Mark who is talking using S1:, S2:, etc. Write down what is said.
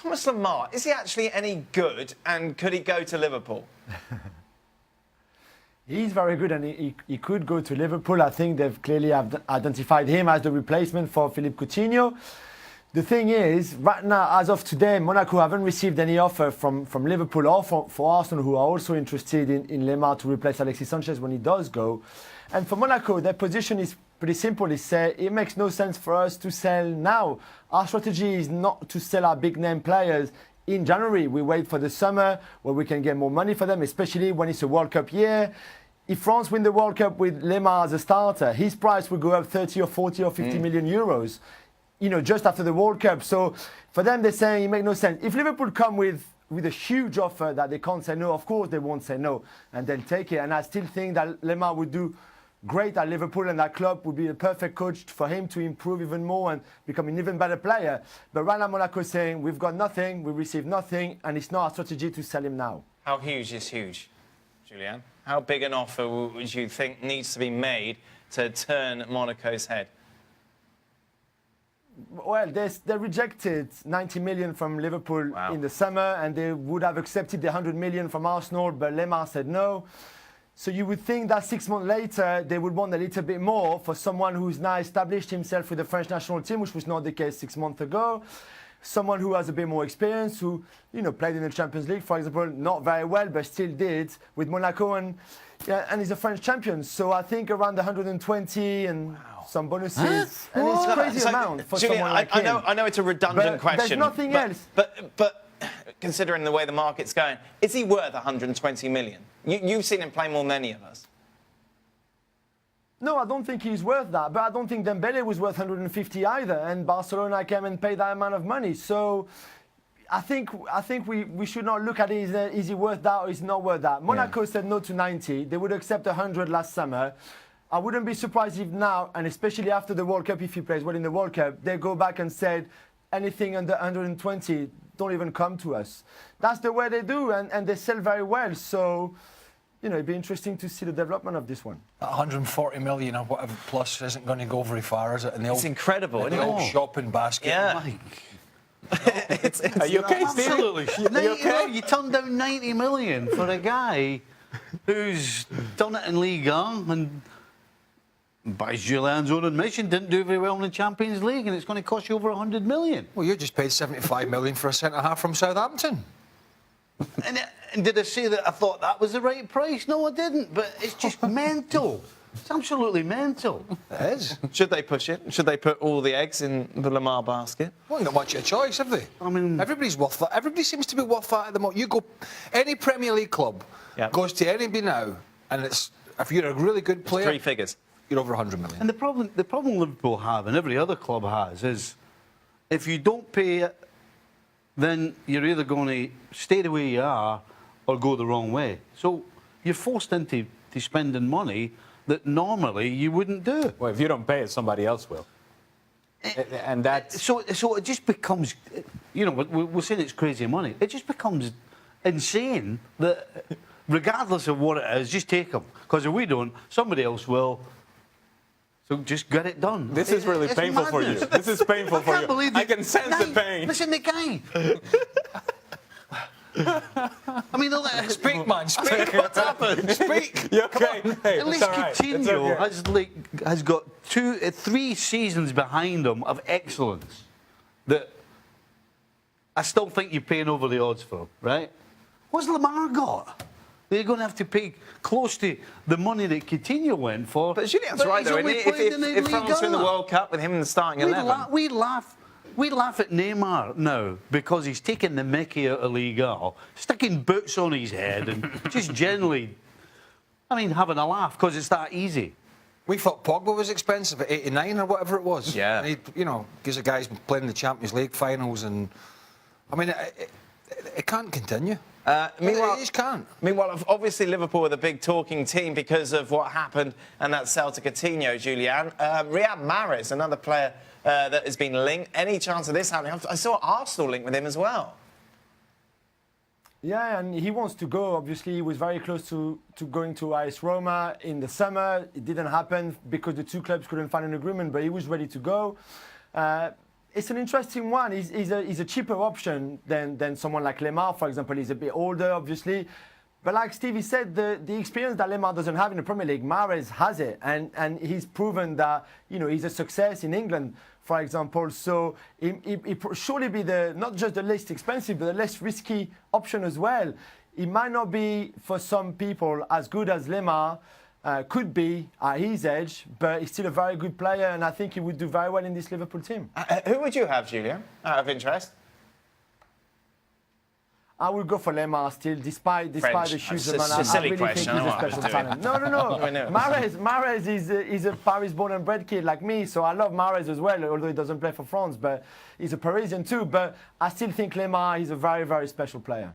S1: Thomas Lemar, is he actually any good, and could he go to Liverpool?
S2: He's very good, and he could go to Liverpool. I think they've clearly identified him as the replacement for Philippe Coutinho. The thing is, right now, as of today, Monaco haven't received any offer from Liverpool or for Arsenal, who are also interested in Lemar to replace Alexis Sanchez when he does go. And for Monaco, their position is pretty simple. They say it makes no sense for us to sell now. Our strategy is not to sell our big-name players in January. We wait for the summer where we can get more money for them, especially when it's a World Cup year. If France win the World Cup with Lemar as a starter, his price will go up 30 or 40 or 50 million euros. Just after the World Cup. So for them, they're saying it makes no sense. If Liverpool come with a huge offer that they can't say no, of course they won't say no, and they'll take it. And I still think that Lemar would do great at Liverpool, and that club would be a perfect coach for him to improve even more and become an even better player. But right now, Monaco is saying, we've got nothing, we received nothing, and it's not our strategy to sell him now.
S1: How huge is huge, Julian? How big an offer would you think needs to be made to turn Monaco's head?
S2: Well, they rejected 90 million from Liverpool in the summer, and they would have accepted the 100 million from Arsenal, but Lemar said no. So you would think that 6 months later, they would want a little bit more for someone who's now established himself with the French national team, which was not the case 6 months ago. Someone who has a bit more experience, who played in the Champions League, for example, not very well, but still did with Monaco, and he's a French champion. So I think around 120 and some bonuses, and it's a crazy amount for
S1: Julian,
S2: someone like him.
S1: I know it's a redundant question.
S2: There's nothing else.
S1: But considering the way the market's going, is he worth 120 million? You've seen him play more than any of us.
S2: No, I don't think he's worth that. But I don't think Dembele was worth 150 either. And Barcelona came and paid that amount of money. So I think we should not look at it as is he worth that or is not worth that. Monaco said no to 90. They would accept 100 last summer. I wouldn't be surprised if now, and especially after the World Cup, if he plays well in the World Cup, they go back and said anything under 120, don't even come to us. That's the way they do, and they sell very well. So, it'd be interesting to see the development of this one.
S3: 140 million or whatever plus isn't going to go very far, is it?
S1: It's incredible, isn't it?
S3: The old shopping basket.
S1: Yeah.
S4: Are you okay, Steve?
S5: Absolutely. You turned down 90 million for a guy who's done it in Ligue 1 and, by Julian's own admission, didn't do very well in the Champions League, and it's going to cost you over 100 million.
S3: Well, you just paid 75 million for a centre-half from Southampton.
S5: And did I say that I thought that was the right price? No, I didn't, but it's just mental. It's absolutely mental.
S3: It is.
S1: Should they push it? Should they put all the eggs in the Lemar basket?
S3: Well, not much of a choice, have they?
S5: I mean,
S3: everybody's worth that. Everybody seems to be worth that at the moment. You go, any Premier League club goes to anybody now, and it's if you're a really good player,
S1: 3 figures.
S3: You're over 100 million.
S5: And the problem Liverpool have, and every other club has, is if you don't pay it, then you're either going to stay the way you are or go the wrong way. So you're forced into spending money that normally you wouldn't do.
S4: Well, if you don't pay it, somebody else will. And that's...
S5: So it just becomes, we're saying it's crazy money. It just becomes insane that regardless of what it is, just take them. Because if we don't, somebody else will. So just get it done.
S4: This is really painful for you. This is painful for you. I can sense the pain.
S5: Listen, the guy. I mean,
S3: speak, man, speak.
S5: What's happened?
S3: Speak.
S4: You okay? Hey,
S5: at least Coutinho has got 3 seasons behind him of excellence that I still think you're paying over the odds for, right? What's Lemar got? They're going to have to pay close to the money that Coutinho went for.
S1: But Julian's right, though. If France win the World Cup with him in the starting 11...
S5: We laugh at Neymar now because he's taking the mickey out of Ligue 1, sticking boots on his head and just generally, having a laugh because it's that easy.
S3: We thought Pogba was expensive at 89 or whatever it was.
S1: Yeah.
S3: And because the guy's been playing the Champions League finals and... it can't continue.
S1: Meanwhile,
S3: it just can't.
S1: Meanwhile, obviously Liverpool are the big talking team because of what happened and that sell to Coutinho, Julian. Riyad Mahrez, another player that has been linked. Any chance of this happening? I saw Arsenal linked with him as well.
S2: Yeah, and he wants to go. Obviously, he was very close to going to AS Roma in the summer. It didn't happen because the two clubs couldn't find an agreement, but he was ready to go. It's an interesting one. He's a cheaper option than someone like Lemar, for example. He's a bit older, obviously. But like Stevie said, the experience that Lemar doesn't have in the Premier League, Mahrez has it. And he's proven that, he's a success in England, for example. So he surely be not just the least expensive, but the less risky option as well. He might not be, for some people, as good as Lemar could be at his age, but he's still a very good player, and I think he would do very well in this Liverpool team.
S1: Who would you have, Julian, out of interest?
S2: I would go for Lemar still, despite the shoes.
S1: It's a silly question.
S2: Think he's a special talent. No. Mahrez is a Paris-born and bred kid like me, so I love Mahrez as well, although he doesn't play for France, but he's a Parisian too. But I still think Lemar is a very, very special player.